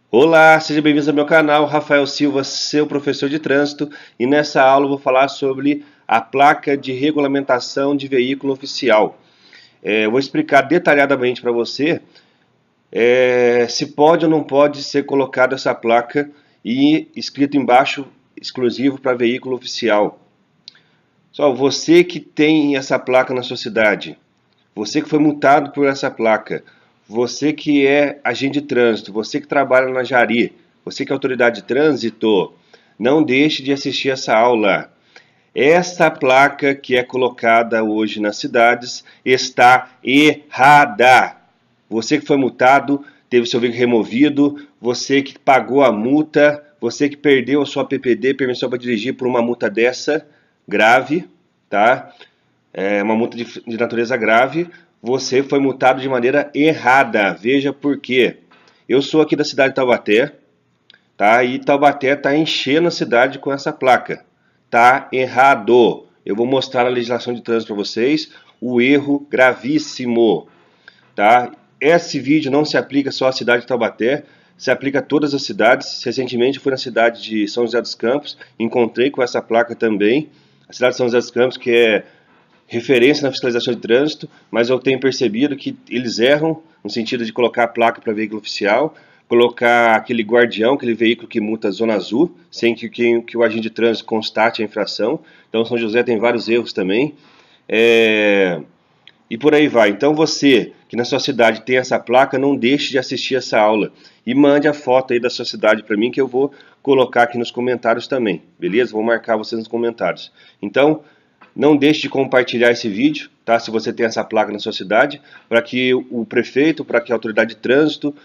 Olá, seja bem-vindo ao meu canal, Rafael Silva, seu professor de trânsito, e nessa aula eu vou falar sobre a placa de regulamentação de veículo oficial. Eu vou explicar detalhadamente para você se pode ou não pode ser colocada essa placa e escrito embaixo exclusivo para veículo oficial. Só você que tem essa placa na sua cidade, você que foi multado por essa placa, você que é agente de trânsito, você que trabalha na Jari, você que é autoridade de trânsito, não deixe de assistir essa aula. Essa placa que é colocada hoje nas cidades está errada. Você que foi multado, teve seu veículo removido, você que pagou a multa, você que perdeu a sua PPD, permissão para dirigir, por uma multa dessa, grave, tá? É uma multa de natureza grave, você foi multado de maneira errada. Veja por quê. Eu sou aqui da cidade de Taubaté, tá? E Taubaté está enchendo a cidade com essa placa. Tá errado. Eu vou mostrar a legislação de trânsito para vocês, o erro gravíssimo, tá? Esse vídeo não se aplica só à cidade de Taubaté, se aplica a todas as cidades. Recentemente fui na cidade de São José dos Campos, encontrei com essa placa também. A cidade de São José dos Campos, que é referência na fiscalização de trânsito, mas eu tenho percebido que eles erram no sentido de colocar a placa para veículo oficial, colocar aquele guardião, aquele veículo que multa zona azul, sem que o agente de trânsito constate a infração. Então São José tem vários erros também. E por aí vai. Então você que na sua cidade tem essa placa, não deixe de assistir essa aula e mande a foto aí da sua cidade para mim, que eu vou colocar aqui nos comentários também, beleza? Vou marcar vocês nos comentários. Então, não deixe de compartilhar esse vídeo, tá? Se você tem essa placa na sua cidade, para que o prefeito, para que a autoridade de trânsito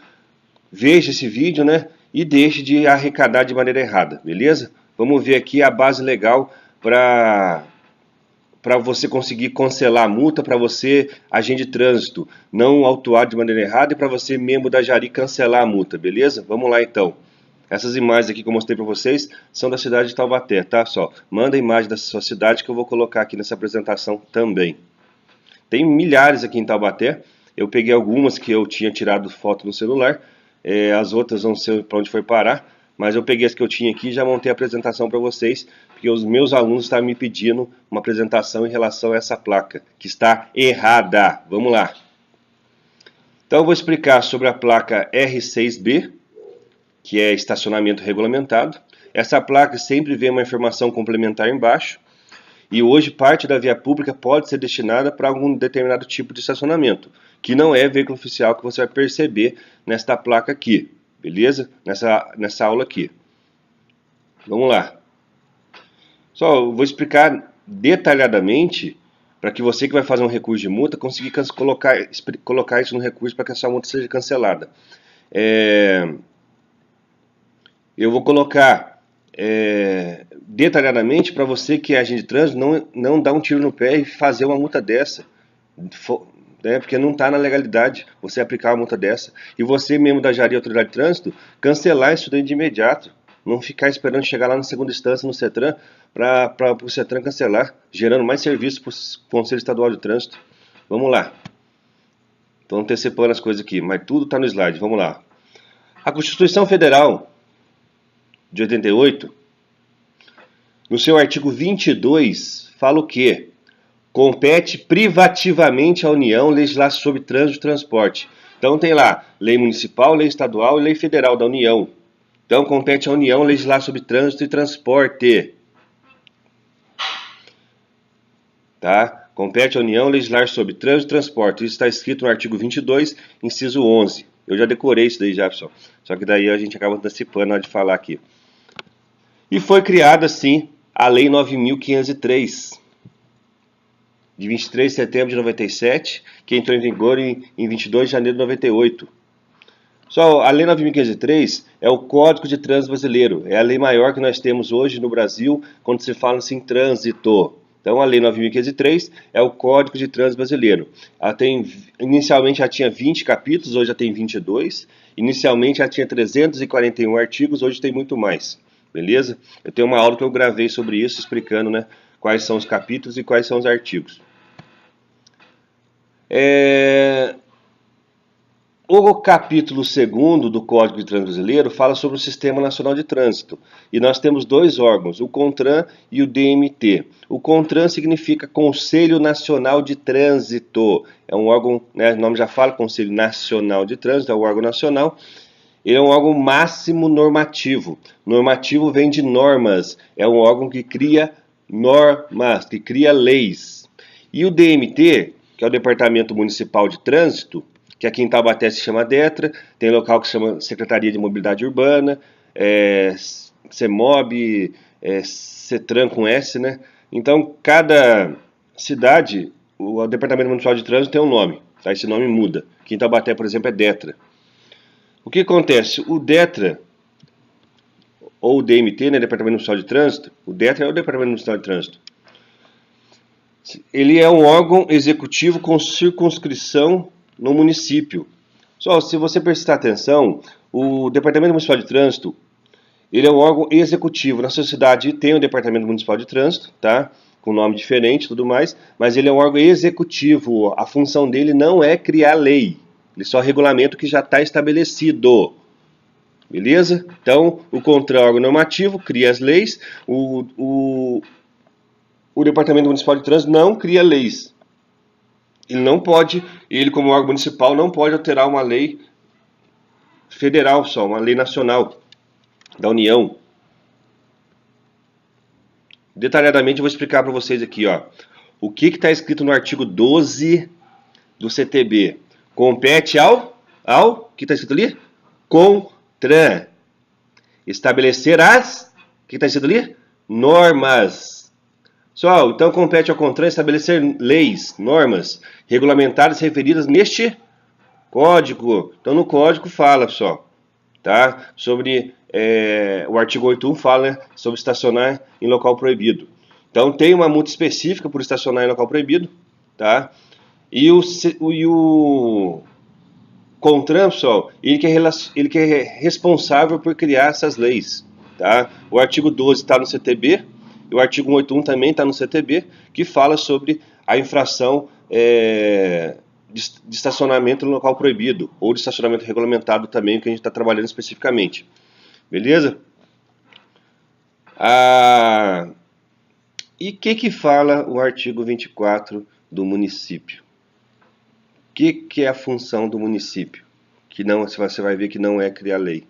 veja esse vídeo, né? E deixe de arrecadar de maneira errada, beleza? Vamos ver aqui a base legal para você conseguir cancelar a multa, para você, agente de trânsito, não autuar de maneira errada, e para você, membro da Jari, cancelar a multa, beleza? Vamos lá então. Essas imagens aqui que eu mostrei para vocês são da cidade de Taubaté, tá? Só, manda a imagem da sua cidade que eu vou colocar aqui nessa apresentação também. Tem milhares aqui em Taubaté, eu peguei algumas que eu tinha tirado foto no celular, as outras não sei para onde foi parar, mas eu peguei as que eu tinha aqui e já montei a apresentação para vocês, porque os meus alunos estavam me pedindo uma apresentação em relação a essa placa, que está errada. Vamos lá. Então eu vou explicar sobre a placa R6B, que é estacionamento regulamentado. Essa placa sempre vem uma informação complementar embaixo, e hoje parte da via pública pode ser destinada para algum determinado tipo de estacionamento, que não é veículo oficial, que você vai perceber nesta placa aqui, beleza? Nessa aula aqui. Vamos lá. Só eu vou explicar detalhadamente para que você que vai fazer um recurso de multa conseguir colocar isso no recurso para que a sua multa seja cancelada. Eu vou colocar detalhadamente para você que é agente de trânsito não dar um tiro no pé e fazer uma multa dessa, né, porque não está na legalidade você aplicar uma multa dessa. E você, mesmo da Jari Autoridade de Trânsito, cancelar isso daí de imediato. Não ficar esperando chegar lá na segunda instância no CETRAN para o CETRAN cancelar, gerando mais serviço para o Conselho Estadual de Trânsito. Vamos lá. Estou antecipando as coisas aqui, mas tudo está no slide. Vamos lá. A Constituição Federal de 88, no seu artigo 22, fala o quê? Compete privativamente à União legislar sobre trânsito e transporte. Então tem lá, lei municipal, lei estadual e lei federal da União. Então compete à União legislar sobre trânsito e transporte. Tá? Compete à União legislar sobre trânsito e transporte. Isso está escrito no artigo 22, inciso 11. Eu já decorei isso daí já, pessoal. Só que daí a gente acaba antecipando na hora de falar aqui. E foi criada, sim, a Lei 9.503, de 23 de setembro de 97, que entrou em vigor em 22 de janeiro de 98. Só a Lei 9.503 é o Código de Trânsito Brasileiro, é a lei maior que nós temos hoje no Brasil quando se fala assim trânsito. Então a Lei 9.503 é o Código de Trânsito Brasileiro. Inicialmente já tinha 20 capítulos, hoje já tem 22. Inicialmente já tinha 341 artigos, hoje tem muito mais. Beleza? Eu tenho uma aula que eu gravei sobre isso, explicando, né, quais são os capítulos e quais são os artigos. O capítulo 2º do Código de Trânsito Brasileiro fala sobre o Sistema Nacional de Trânsito. E nós temos dois órgãos, o CONTRAN e o DMT. O CONTRAN significa Conselho Nacional de Trânsito. É um órgão, né, o nome já fala, Conselho Nacional de Trânsito, é um órgão nacional. Ele é um órgão máximo normativo. Normativo vem de normas. É um órgão que cria normas, que cria leis. E o DMT, que é o Departamento Municipal de Trânsito, que aqui em Taubaté se chama DETRA, tem local que se chama Secretaria de Mobilidade Urbana, CEMOB, CETRAN com S, né? Então, cada cidade, o Departamento Municipal de Trânsito tem um nome, tá? Esse nome muda. Aqui em Taubaté, por exemplo, é DETRA. O que acontece? O DETRA, ou o DMT, né, Departamento Municipal de Trânsito, o DETRA é o Departamento Municipal de Trânsito. Ele é um órgão executivo com circunscrição no município. Só se você prestar atenção, o Departamento Municipal de Trânsito, ele é um órgão executivo. Na sua cidade tem o Departamento Municipal de Trânsito, tá? Com nome diferente e tudo mais, mas ele é um órgão executivo. A função dele não é criar lei, ele só regulamenta o que já está estabelecido. Beleza? Então, o CONTRAN é órgão normativo, cria as leis, o Departamento Municipal de Trânsito não cria leis. Ele não pode, ele como órgão municipal, não pode alterar uma lei federal só, uma lei nacional da União. Detalhadamente eu vou explicar para vocês aqui, ó. O que está escrito no artigo 12 do CTB? Compete ao que está escrito ali? CONTRAN. Estabelecer as, o que está escrito ali? Normas. Pessoal, então compete ao CONTRAN estabelecer leis, normas, regulamentadas referidas neste código. Então no código fala, pessoal, tá? Sobre o artigo 8.1 fala, né, sobre estacionar em local proibido. Então tem uma multa específica por estacionar em local proibido, tá? E o CONTRAN, pessoal, ele que é responsável por criar essas leis, tá? O artigo 12 está no CTB. O artigo 181 também está no CTB, que fala sobre a infração de estacionamento no local proibido, ou de estacionamento regulamentado também, que a gente está trabalhando especificamente. Beleza? E o que fala o artigo 24 do município? O que é a função do município? Que não, você vai ver que não é criar lei.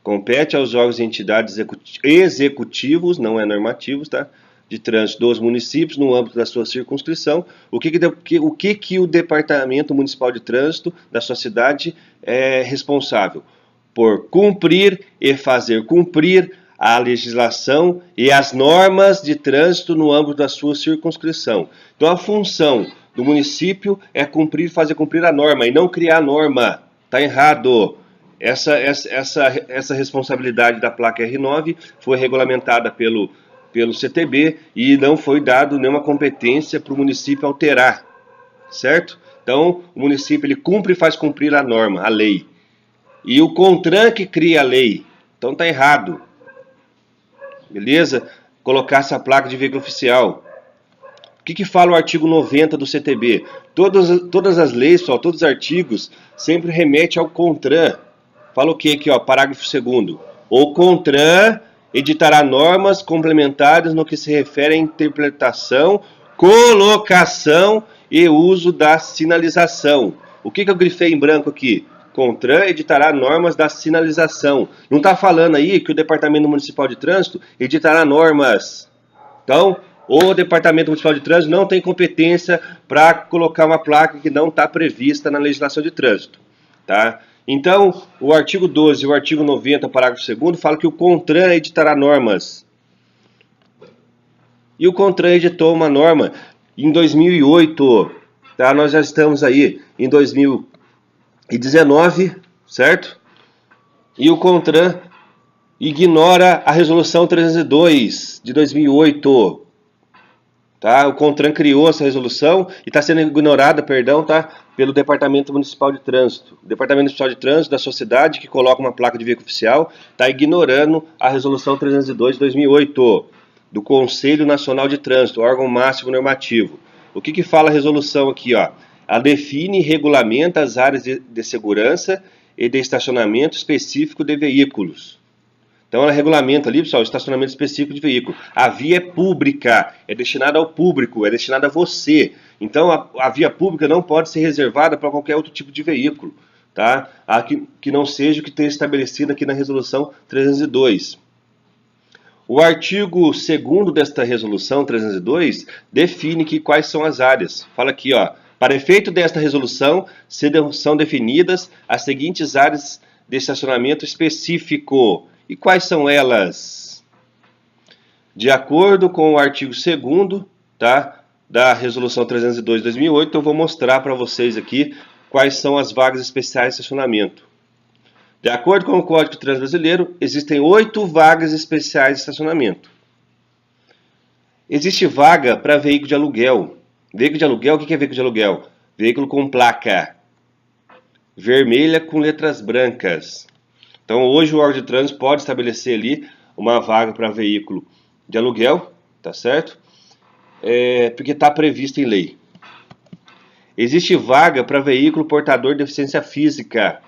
Compete aos órgãos e entidades executivos, não é normativos, tá? De trânsito dos municípios no âmbito da sua circunscrição. O que o Departamento Municipal de Trânsito da sua cidade é responsável? Por cumprir e fazer cumprir a legislação e as normas de trânsito no âmbito da sua circunscrição. Então a função do município é cumprir e fazer cumprir a norma e não criar norma. Está errado. Essa responsabilidade da placa R9 foi regulamentada pelo CTB e não foi dado nenhuma competência para o município alterar, certo? Então, o município ele cumpre e faz cumprir a norma, a lei. E o CONTRAN que cria a lei. Então está errado. Beleza? Colocar essa placa de veículo oficial. O que fala o artigo 90 do CTB? Todas as leis, pessoal, todos os artigos sempre remetem ao CONTRAN. Fala o que aqui, ó, parágrafo 2º. O CONTRAN editará normas complementares no que se refere à interpretação, colocação e uso da sinalização. O que eu grifei em branco aqui? CONTRAN editará normas da sinalização. Não está falando aí que o Departamento Municipal de Trânsito editará normas. Então, o Departamento Municipal de Trânsito não tem competência para colocar uma placa que não está prevista na legislação de trânsito, tá? Então, o artigo 12 e o artigo 90, parágrafo 2º, fala que o CONTRAN editará normas. E o CONTRAN editou uma norma em 2008, tá? Nós já estamos aí em 2019, certo? E o CONTRAN ignora a resolução 302 de 2008. Tá? O CONTRAN criou essa resolução e está sendo ignorada, tá? Pelo Departamento Municipal de Trânsito. O Departamento Municipal de Trânsito da sua cidade, que coloca uma placa de veículo oficial, está ignorando a resolução 302 de 2008, do Conselho Nacional de Trânsito, órgão máximo normativo. O que fala a resolução aqui, ó? Ela define e regulamenta as áreas de segurança e de estacionamento específico de veículos. Então ela regulamenta ali, pessoal, o estacionamento específico de veículo. A via é pública, é destinada ao público, é destinada a você. Então a via pública não pode ser reservada para qualquer outro tipo de veículo, tá? Que não seja o que tem estabelecido aqui na resolução 302. O artigo 2º desta resolução 302 define quais são as áreas. Fala aqui, ó, para efeito desta resolução são definidas as seguintes áreas de estacionamento específico. E quais são elas? De acordo com o artigo 2º, tá, da resolução 302 de 2008, eu vou mostrar para vocês aqui quais são as vagas especiais de estacionamento. De acordo com o Código de Trânsito Brasileiro, existem 8 vagas especiais de estacionamento. Existe vaga para veículo de aluguel. Veículo de aluguel, o que é veículo de aluguel? Veículo com placa vermelha com letras brancas. Então hoje o órgão de trânsito pode estabelecer ali uma vaga para veículo de aluguel, tá certo? Porque está previsto em lei. Existe vaga para veículo portador de deficiência física.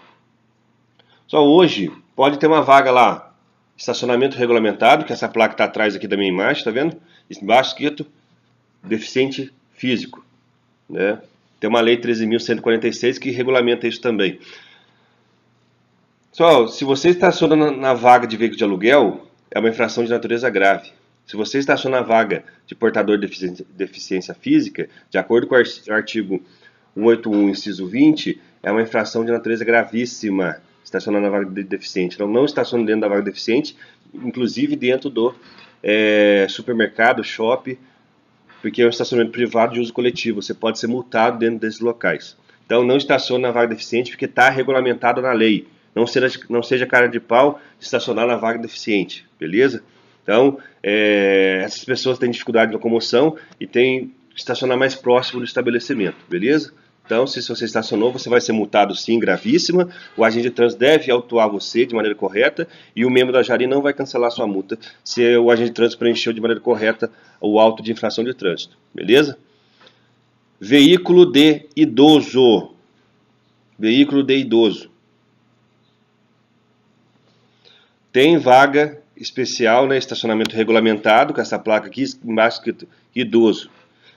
Só hoje pode ter uma vaga lá, estacionamento regulamentado, que essa placa está atrás aqui da minha imagem, tá vendo? Embaixo escrito deficiente físico, né? Tem uma lei 13.146 que regulamenta isso também. Pessoal, se você estaciona na vaga de veículo de aluguel, é uma infração de natureza grave. Se você estaciona na vaga de portador de deficiência física, de acordo com o artigo 181, inciso 20, é uma infração de natureza gravíssima estacionar na vaga de deficiente. Então, não estacione dentro da vaga de deficiente, inclusive dentro do supermercado, shopping, porque é um estacionamento privado de uso coletivo. Você pode ser multado dentro desses locais. Então, não estacione na vaga deficiente, porque está regulamentado na lei. Não seja cara de pau de estacionar na vaga deficiente, beleza? Então, essas pessoas têm dificuldade de locomoção e têm que estacionar mais próximo do estabelecimento, beleza? Então, se você estacionou, você vai ser multado sim, gravíssima. O agente de trânsito deve autuar você de maneira correta e o membro da Jari não vai cancelar sua multa se o agente de trânsito preencheu de maneira correta o auto de infração de trânsito, beleza? Veículo de idoso. Veículo de idoso. Tem vaga especial, né, estacionamento regulamentado, com essa placa aqui embaixo escrito idoso.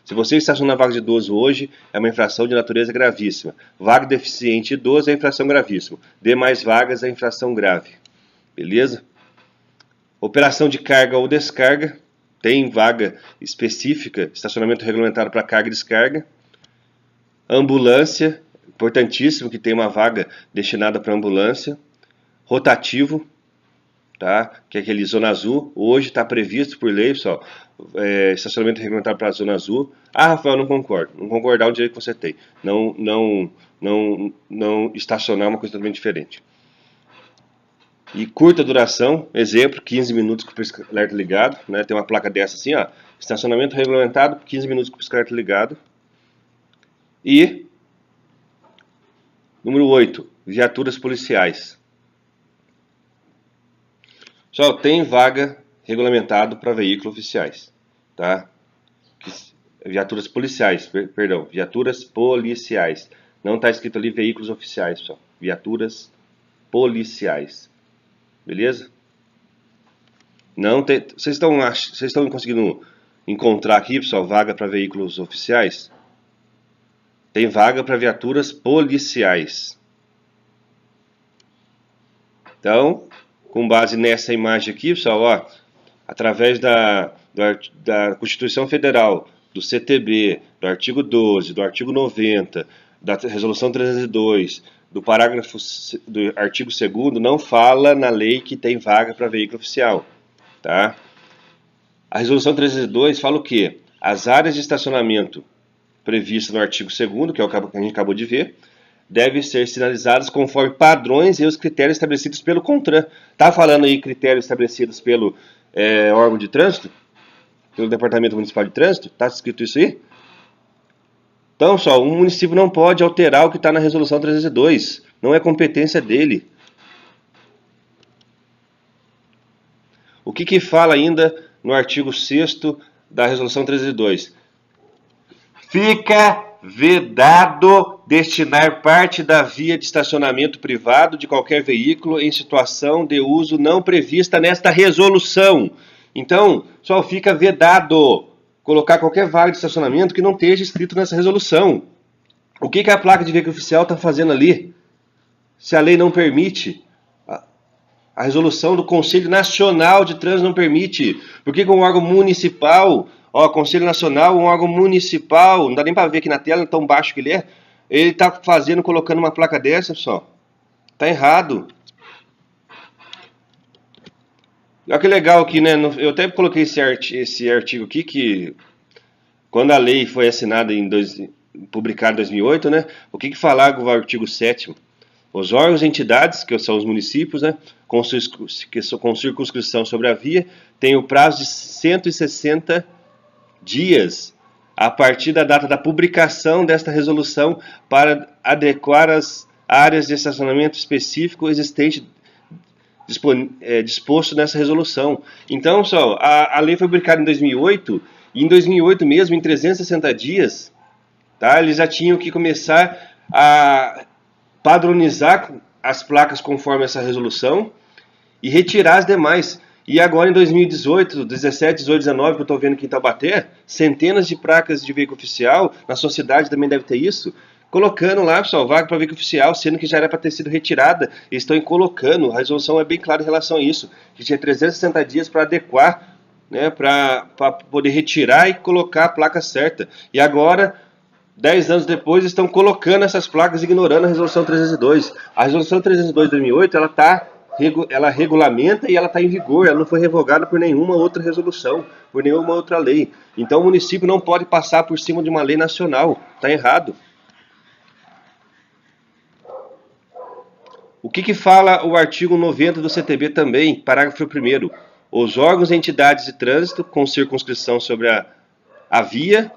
Se você estaciona na vaga de idoso hoje, é uma infração de natureza gravíssima. Vaga deficiente idoso é infração gravíssima. Demais vagas é infração grave. Beleza? Operação de carga ou descarga. Tem vaga específica, estacionamento regulamentado para carga e descarga. Ambulância, importantíssimo que tem uma vaga destinada para ambulância. Rotativo, tá? Que é aquele zona azul. Hoje está previsto por lei, pessoal, estacionamento regulamentado para a zona azul. Ah, Rafael, não concordo. Não concordar é o direito que você tem. Não estacionar é uma coisa totalmente diferente. E curta duração, exemplo, 15 minutos com o pisca-alerta ligado, né? Tem uma placa dessa assim, ó, estacionamento regulamentado, 15 minutos com o pisca-alerta ligado. E número 8, viaturas policiais. Só tem vaga regulamentado para veículos oficiais, tá? Viaturas policiais, perdão, viaturas policiais. Não está escrito ali veículos oficiais, pessoal. Viaturas policiais. Beleza? Não tem. Vocês estão conseguindo encontrar aqui, pessoal, vaga para veículos oficiais? Tem vaga para viaturas policiais. Então, com base nessa imagem aqui, pessoal, ó, através da Constituição Federal, do CTB, do artigo 12, do artigo 90, da Resolução 302, do parágrafo do artigo 2º, não fala na lei que tem vaga para veículo oficial, tá? A Resolução 302 fala o quê? As áreas de estacionamento previstas no artigo 2º, que é o que a gente acabou de ver, devem ser sinalizadas conforme padrões e os critérios estabelecidos pelo CONTRAN. Tá falando aí critérios estabelecidos pelo órgão de trânsito? Pelo Departamento Municipal de Trânsito? Tá escrito isso aí? Então, pessoal, um município não pode alterar o que está na Resolução 302. Não é competência dele. O que fala ainda no artigo 6º da Resolução 302? Fica vedado destinar parte da via de estacionamento privado de qualquer veículo em situação de uso não prevista nesta resolução. Então, só fica vedado colocar qualquer vaga de estacionamento que não esteja escrito nessa resolução. O que a placa de veículo oficial está fazendo ali? Se a lei não permite, a resolução do Conselho Nacional de Trânsito não permite. Por que um órgão municipal, Conselho Nacional, um órgão municipal, não dá nem para ver aqui na tela, tão baixo que ele está fazendo, colocando uma placa dessa, pessoal? Está errado. Olha que legal aqui, né? Eu até coloquei esse artigo aqui, que quando a lei foi assinada publicada em 2008, né? O que falava o artigo 7º? Os órgãos e entidades, que são os municípios, né, com circunscrição sobre a via, têm o prazo de 160 dias a partir da data da publicação desta resolução para adequar as áreas de estacionamento específico existente disposto nessa resolução. Então, pessoal, a lei foi publicada em 2008, e em 2008 mesmo, em 360 dias, tá, eles já tinham que começar a padronizar as placas conforme essa resolução e retirar as demais. E agora em 2018, 17, 18, 19, que eu estou vendo aqui em Taubaté, centenas de placas de veículo oficial, na sua cidade também deve ter isso, colocando lá, pessoal, vaga para veículo oficial, sendo que já era para ter sido retirada, eles estão colocando, a resolução é bem clara em relação a isso, que tinha 360 dias para adequar, né, para poder retirar e colocar a placa certa. E agora, 10 anos depois, estão colocando essas placas, ignorando a resolução 302. A resolução 302 de 2008, ela regulamenta e ela está em vigor, ela não foi revogada por nenhuma outra resolução, por nenhuma outra lei. Então o município não pode passar por cima de uma lei nacional, está errado. O que fala o artigo 90 do CTB também, parágrafo 1º? Os órgãos e entidades de trânsito com circunscrição sobre a via,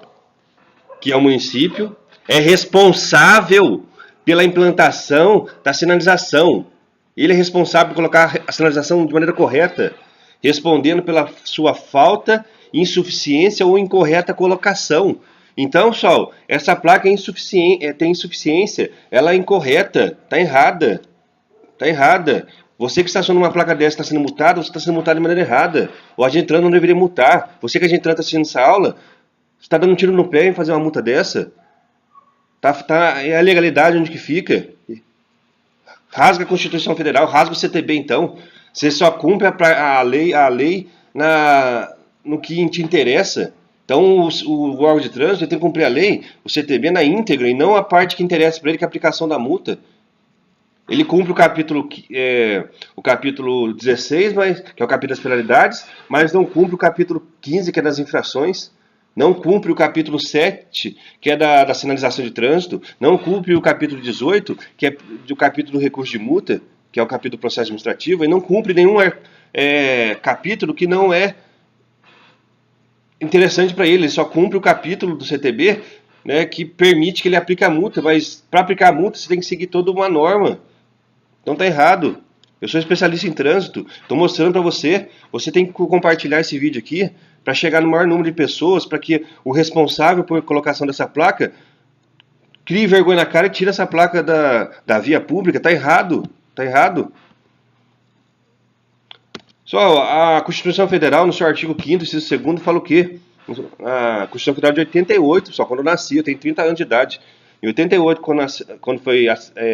que é o município, é responsável pela implantação da sinalização. Ele é responsável por colocar a sinalização de maneira correta, respondendo pela sua falta, insuficiência ou incorreta colocação. Então, pessoal, essa placa tem insuficiência, ela é incorreta, está errada. Está errada. Você que estaciona uma placa dessa está sendo multado, você está sendo multado de maneira errada. O agente trânsito não deveria multar. Você que é agente trânsito está assistindo essa aula, você está dando um tiro no pé em fazer uma multa dessa? É a legalidade onde que fica? Rasga a Constituição Federal, rasga o CTB então. Você só cumpre a lei no que te interessa. Então o órgão de trânsito tem que cumprir a lei, o CTB na íntegra, e não a parte que interessa para ele, que é a aplicação da multa. Ele cumpre o capítulo 16, que é o capítulo das penalidades, mas não cumpre o capítulo 15, que é das infrações. Não cumpre o capítulo 7, que é da sinalização de trânsito. Não cumpre o capítulo 18, que é do capítulo do recurso de multa, que é o capítulo do processo administrativo. E não cumpre nenhum capítulo que não é interessante para ele. Ele só cumpre o capítulo do CTB, né, que permite que ele aplique a multa. Mas para aplicar a multa você tem que seguir toda uma norma. Então está errado. Eu sou especialista em trânsito. Estou mostrando para você. Você tem que compartilhar esse vídeo aqui para chegar no maior número de pessoas, para que o responsável por colocação dessa placa crie vergonha na cara e tire essa placa da via pública. Está errado. Está errado. Só a Constituição Federal, no seu artigo 5º, inciso 2º, fala o quê? A Constituição Federal de 88, só quando eu nasci, eu tenho 30 anos de idade. Em 88, quando foi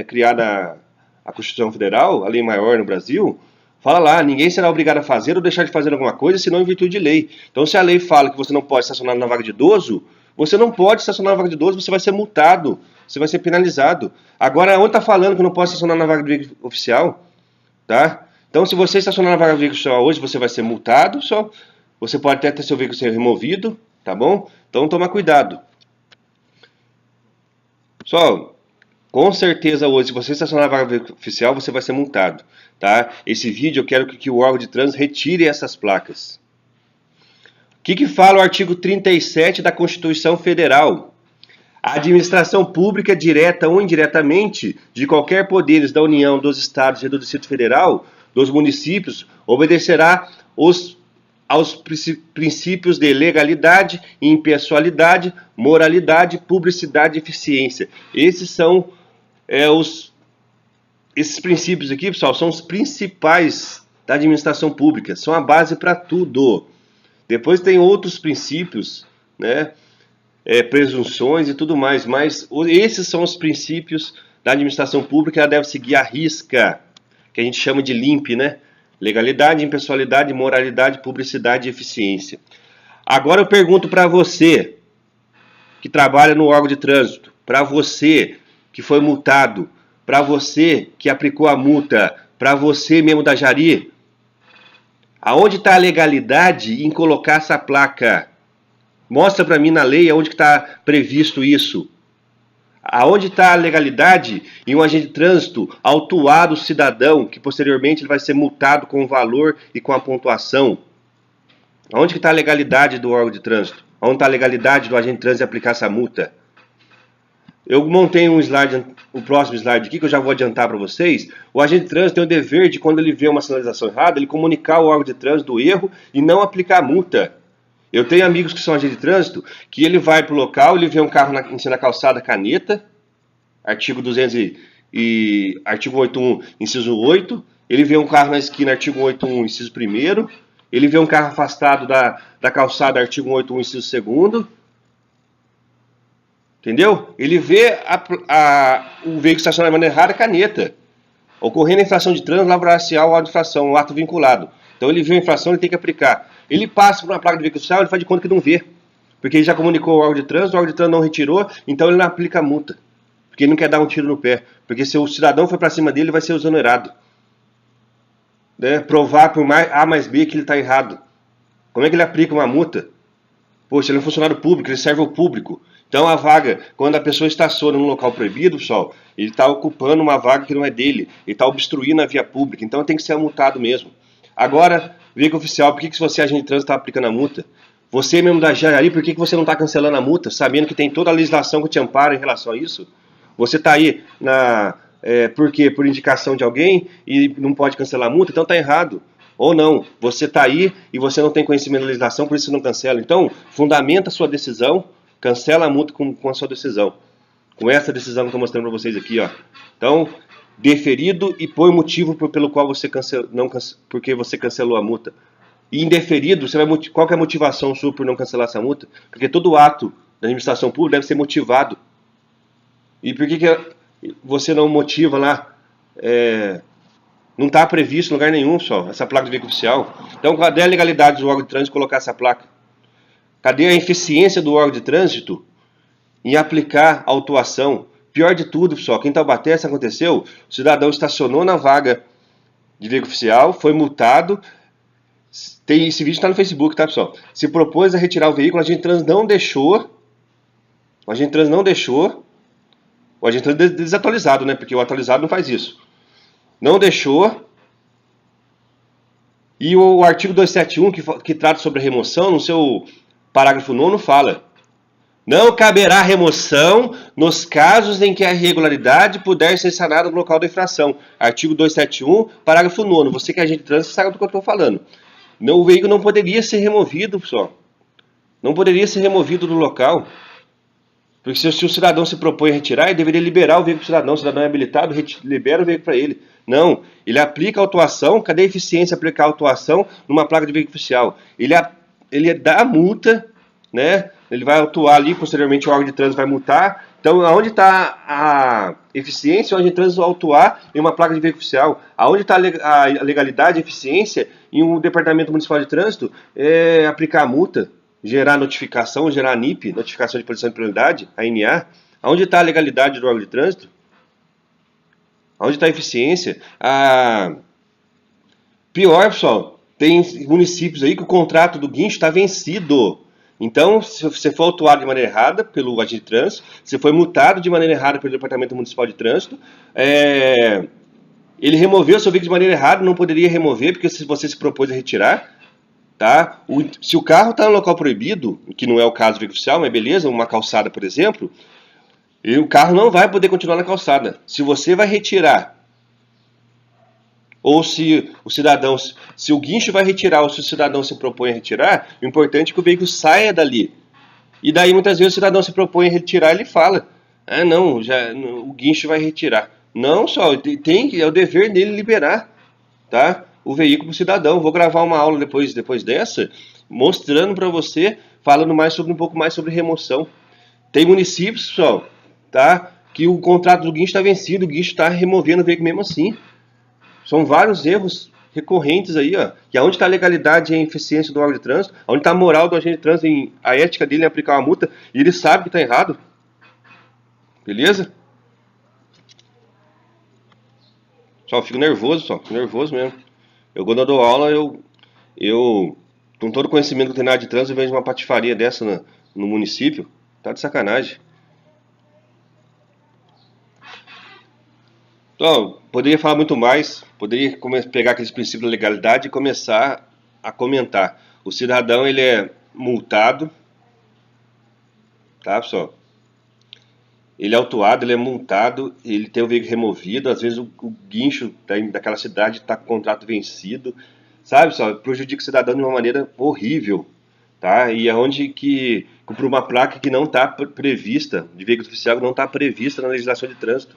criada a Constituição Federal, a lei maior no Brasil, fala lá, ninguém será obrigado a fazer ou deixar de fazer alguma coisa, senão em virtude de lei. Então, se a lei fala que você não pode estacionar na vaga de idoso, você não pode estacionar na vaga de idoso, você vai ser multado, você vai ser penalizado. Agora, onde está falando que não pode estacionar na vaga de veículo oficial? Tá? Então, se você estacionar na vaga de veículo oficial hoje, você vai ser multado, só. Você pode até ter seu veículo ser removido, tá bom? Então, toma cuidado. Pessoal, com certeza hoje, se você estacionar na vaga de veículo oficial, você vai ser multado, tá? Esse vídeo eu quero que o órgão de trânsito retire essas placas. O que fala o artigo 37 da Constituição Federal? A administração pública, direta ou indiretamente, de qualquer poderes da União, dos Estados e do Distrito Federal, dos municípios, obedecerá os aos princípios de legalidade, impessoalidade, moralidade, publicidade e eficiência. Esses são esses princípios aqui, pessoal, são os principais da administração pública, são a base para tudo. Depois tem outros princípios, né, presunções e tudo mais, mas esses são os princípios da administração pública, ela deve seguir à risca, que a gente chama de LIMP, né? Legalidade, impessoalidade, moralidade, publicidade e eficiência. Agora eu pergunto para você, que trabalha no órgão de trânsito, para você que foi multado, para você que aplicou a multa, para você mesmo da Jari, aonde está a legalidade em colocar essa placa? Mostra para mim na lei aonde está previsto isso. Aonde está a legalidade em um agente de trânsito autuar o cidadão, que posteriormente ele vai ser multado com o valor e com a pontuação? Aonde que está a legalidade do órgão de trânsito? Aonde está a legalidade do agente de trânsito aplicar essa multa? Eu montei um slide, o próximo slide aqui, que eu já vou adiantar para vocês. O agente de trânsito tem o dever de, quando ele vê uma sinalização errada, ele comunicar ao órgão de trânsito do erro e não aplicar a multa. Eu tenho amigos que são agentes de trânsito, que ele vai para o local, ele vê um carro em cima da calçada, caneta, artigo 181, inciso 8, ele vê um carro na esquina, artigo 181, inciso 1º, ele vê um carro afastado da calçada, artigo 181, inciso 2º, entendeu? Ele vê o veículo estacionado de maneira errada, caneta. Ocorrendo a infração de trânsito, lavrar-se-á o auto de infração, o ato vinculado. Então ele vê a infração, ele tem que aplicar. Ele passa por uma placa de veículo oficial, ele faz de conta que não vê. Porque ele já comunicou ao órgão de trânsito, o órgão de trânsito não retirou, então ele não aplica a multa. Porque ele não quer dar um tiro no pé. Porque se o cidadão for para cima dele, ele vai ser exonerado. Né? Provar por A mais B que ele está errado. Como é que ele aplica uma multa? Poxa, ele é um funcionário público, ele serve ao público. Então a vaga, quando a pessoa estaciona num local proibido, pessoal, ele está ocupando uma vaga que não é dele. Ele está obstruindo a via pública. Então tem que ser multado mesmo. Agora, veículo oficial, por que se você é agente de trânsito está aplicando a multa? Você mesmo da Jari, por que você não está cancelando a multa, sabendo que tem toda a legislação que te ampara em relação a isso? Você está aí por quê? Por indicação de alguém e não pode cancelar a multa, então está errado. Ou não, você está aí e você não tem conhecimento da legislação, por isso você não cancela. Então, fundamenta a sua decisão, cancela a multa com a sua decisão. Com essa decisão que eu estou mostrando para vocês aqui, ó. Então, deferido e põe o motivo pelo qual você porque você cancelou a multa. E indeferido, qual que é a motivação sua por não cancelar essa multa? Porque todo ato da administração pública deve ser motivado. E por que você não motiva lá? Não está previsto em lugar nenhum, pessoal, essa placa de veículo oficial. Então, cadê a legalidade do órgão de trânsito colocar essa placa? Cadê a eficiência do órgão de trânsito em aplicar a autuação? Pior de tudo, pessoal, aqui em Taubaté isso aconteceu, o cidadão estacionou na vaga de veículo oficial, foi multado, esse vídeo está no Facebook, tá, pessoal? Se propôs a retirar o veículo, o agente de trânsito não deixou, o agente de trânsito desatualizado, né, porque o atualizado não faz isso. Não deixou, e o artigo 271, que trata sobre a remoção, no seu parágrafo 9º, fala: não caberá remoção nos casos em que a irregularidade puder ser sanada no local da infração. Artigo 271, parágrafo 9º. Você que é agente de trânsito sabe do que eu estou falando. O veículo não poderia ser removido, pessoal. Não poderia ser removido do local. Porque se o cidadão se propõe a retirar, ele deveria liberar o veículo para o cidadão. O cidadão é habilitado, libera o veículo para ele. Não, ele aplica a autuação. Cadê a eficiência aplicar a autuação numa placa de veículo oficial? Ele dá a multa, né? Ele vai autuar ali, posteriormente o órgão de trânsito vai multar. Então, aonde está a eficiência? O órgão de trânsito autuar em uma placa de veículo oficial. Aonde está a legalidade e eficiência em um departamento municipal de trânsito? Aplicar a multa, gerar notificação, gerar NIP, notificação de posição de prioridade, a NA. Aonde está a legalidade do órgão de trânsito? Aonde está a eficiência? Pior, pessoal, tem municípios aí que o contrato do guincho está vencido. Então, se você for autuado de maneira errada pelo agente de trânsito, se foi multado de maneira errada pelo Departamento Municipal de Trânsito, ele removeu o seu veículo de maneira errada, não poderia remover, porque se você se propôs a retirar, tá? Se o carro está no local proibido, que não é o caso do veículo oficial, mas beleza, uma calçada, por exemplo, e o carro não vai poder continuar na calçada. Se você vai retirar Ou se o cidadão, se o guincho vai retirar ou se o cidadão se propõe a retirar, o importante é que o veículo saia dali. E daí muitas vezes o cidadão se propõe a retirar, ele fala: "Ah, não, já o guincho vai retirar". Não, só é o dever dele liberar, tá? O veículo para o cidadão. Vou gravar uma aula depois dessa, mostrando para você, falando mais sobre um pouco mais sobre remoção. Tem municípios, pessoal, tá? Que o contrato do guincho está vencido, o guincho está removendo o veículo mesmo assim. São vários erros recorrentes aí, ó. E aonde está a legalidade e a eficiência do órgão de trânsito? Onde está a moral do agente de trânsito, a ética dele em aplicar uma multa? E ele sabe que está errado. Beleza? Só fico nervoso mesmo. Eu quando eu dou aula, eu com todo o conhecimento que eu tenho na área de trânsito, eu vejo uma patifaria dessa no município. Tá de sacanagem. Então, poderia falar muito mais, poderia pegar aqueles princípios da legalidade e começar a comentar. O cidadão, ele é multado, tá, pessoal? Ele é autuado, ele é multado, ele tem o veículo removido, às vezes o guincho daquela cidade está com o contrato vencido, sabe, pessoal? Prejudica o cidadão de uma maneira horrível, tá? E é onde que, por uma placa que não está prevista, de veículo oficial, que não está prevista na legislação de trânsito.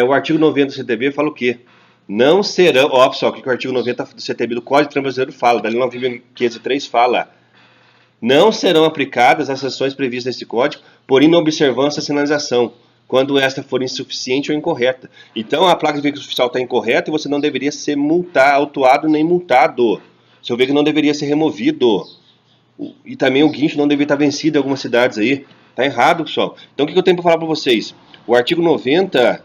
O artigo 90 do CTB fala o quê? Não serão, ó pessoal, o que o artigo 90 do CTB do Código de Trânsito Brasileiro fala, da Lei 9.503 fala: não serão aplicadas as sanções previstas nesse código por inobservância à sinalização, quando esta for insuficiente ou incorreta. Então a placa de veículo oficial está incorreta e você não deveria ser autuado nem multado. Seu veículo não deveria ser removido. E também o guincho não deveria estar vencido em algumas cidades aí. Tá errado, pessoal. Então o que eu tenho para falar para vocês? O artigo 90,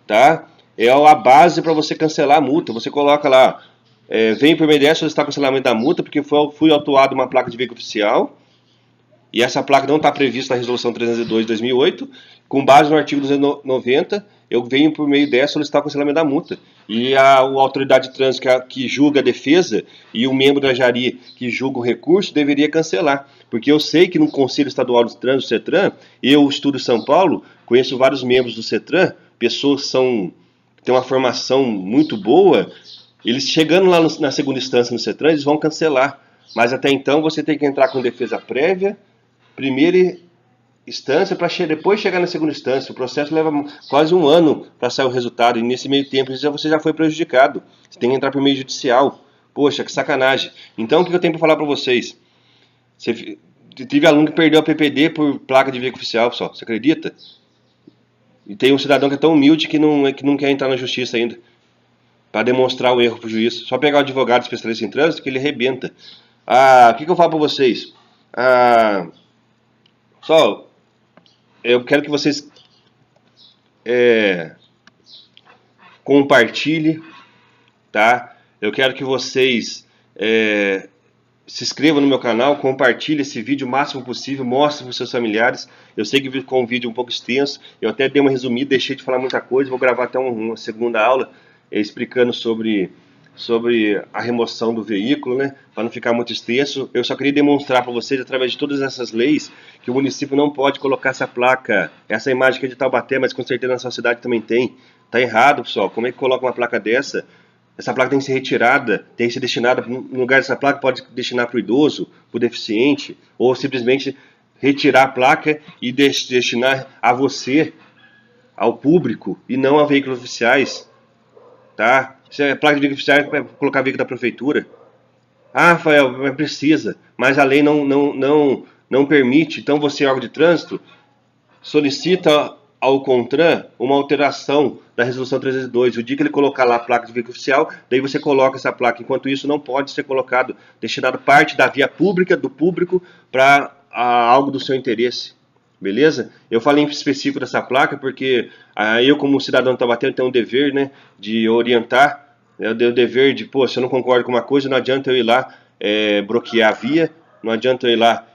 tá? É a base para você cancelar a multa. Você coloca lá, vem por meio dessa solicitar cancelamento da multa porque fui autuado uma placa de veículo oficial e essa placa não está prevista na resolução 302 de 2008. Com base no artigo 290, eu venho por meio dessa solicitar o cancelamento da multa. E a autoridade de trânsito que julga a defesa e o membro da Jari que julga o recurso deveria cancelar. Porque eu sei que no Conselho Estadual de Trânsito, CETRAN, eu estudo em São Paulo, conheço vários membros do CETRAN, pessoas que têm uma formação muito boa, eles chegando lá na segunda instância no CETRAN, eles vão cancelar. Mas até então você tem que entrar com defesa prévia, primeira instância, para depois chegar na segunda instância. O processo leva quase um ano para sair o resultado, e nesse meio tempo você já foi prejudicado. Você tem que entrar por meio judicial. Poxa, que sacanagem. Então o que eu tenho para falar para vocês? Tive aluno que perdeu a PPD por placa de veículo oficial, pessoal. Você acredita? E tem um cidadão que é tão humilde que não quer entrar na justiça ainda, para demonstrar o erro para o juiz. Só pegar o advogado especialista em trânsito que ele arrebenta. O que eu falo para vocês? Pessoal, eu quero que vocês compartilhem, tá? Eu quero que vocês se inscrevam no meu canal, compartilhem esse vídeo o máximo possível, mostrem para os seus familiares. Eu sei que ficou um vídeo um pouco extenso, eu até dei uma resumida, deixei de falar muita coisa, vou gravar até uma segunda aula explicando sobre a remoção do veículo, né, para não ficar muito extenso. Eu só queria demonstrar para vocês, através de todas essas leis, que o município não pode colocar essa placa, essa imagem que é de Taubaté, mas com certeza na sua cidade também tem. Tá errado, pessoal. Como é que coloca uma placa dessa? Essa placa tem que ser retirada, tem que ser destinada, no lugar dessa placa pode destinar para o idoso, para o deficiente, ou simplesmente retirar a placa e destinar a você, ao público, e não a veículos oficiais, tá? Se é placa de veículo oficial, é colocar veículo da prefeitura. Rafael, precisa, mas a lei não permite. Então você, órgão de trânsito, solicita ao CONTRAN uma alteração da resolução 302. O dia que ele colocar lá a placa de veículo oficial, daí você coloca essa placa. Enquanto isso, não pode ser colocado, destinado parte da via pública, do público, para algo do seu interesse. Beleza? Eu falei em específico dessa placa porque eu, como cidadão de Taubaté, tenho um dever, né, de orientar. Eu tenho o dever de, se eu não concordo com uma coisa, não adianta eu ir lá bloquear a via, não adianta eu ir lá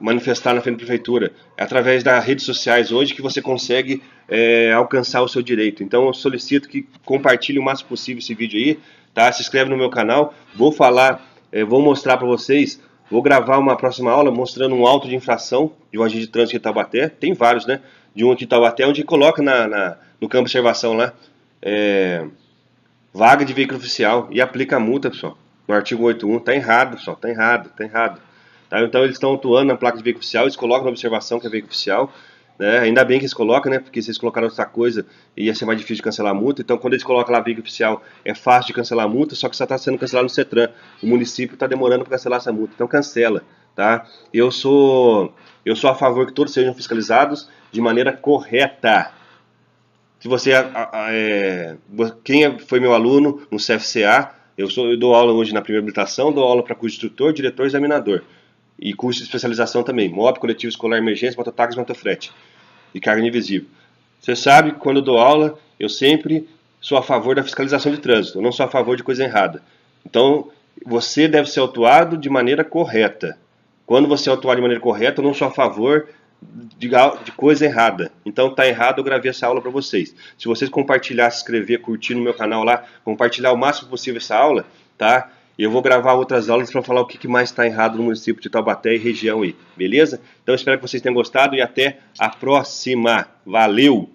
manifestar na frente da prefeitura. É através das redes sociais hoje que você consegue alcançar o seu direito. Então eu solicito que compartilhe o máximo possível esse vídeo aí, tá? Se inscreve no meu canal, vou mostrar para vocês, vou gravar uma próxima aula mostrando um auto de infração de um agente de trânsito de Taubaté, tem vários, né? De um aqui de Taubaté, onde coloca no campo de observação lá, vaga de veículo oficial e aplica a multa, pessoal. No artigo 81, tá errado, pessoal, tá errado. Tá? Então eles estão atuando na placa de veículo oficial, eles colocam na observação que é veículo oficial, né? Ainda bem que eles colocam, né? Porque se eles colocaram outra coisa, ia ser mais difícil de cancelar a multa. Então, quando eles colocam lá veículo oficial, é fácil de cancelar a multa, só que só está sendo cancelado no CETRAN. O município está demorando para cancelar essa multa, então cancela, tá? Eu sou a favor que todos sejam fiscalizados de maneira correta. Se você quem foi meu aluno no CFCA, eu dou aula hoje na primeira habilitação, dou aula para curso de instrutor, diretor e examinador. E curso de especialização também, MOP, coletivo escolar, emergência, mototáxi, motofrete e carga invisível. Você sabe que quando eu dou aula, eu sempre sou a favor da fiscalização de trânsito, eu não sou a favor de coisa errada. Então, você deve ser autuado de maneira correta. Quando você é autuado de maneira correta, eu não sou a favor de coisa errada. Então tá errado, eu gravei essa aula para vocês. Se vocês compartilhar, se inscrever, curtir no meu canal lá, compartilhar o máximo possível essa aula, tá? Eu vou gravar outras aulas para falar o que mais está errado no município de Taubaté e região aí, beleza? Então espero que vocês tenham gostado e até a próxima. Valeu!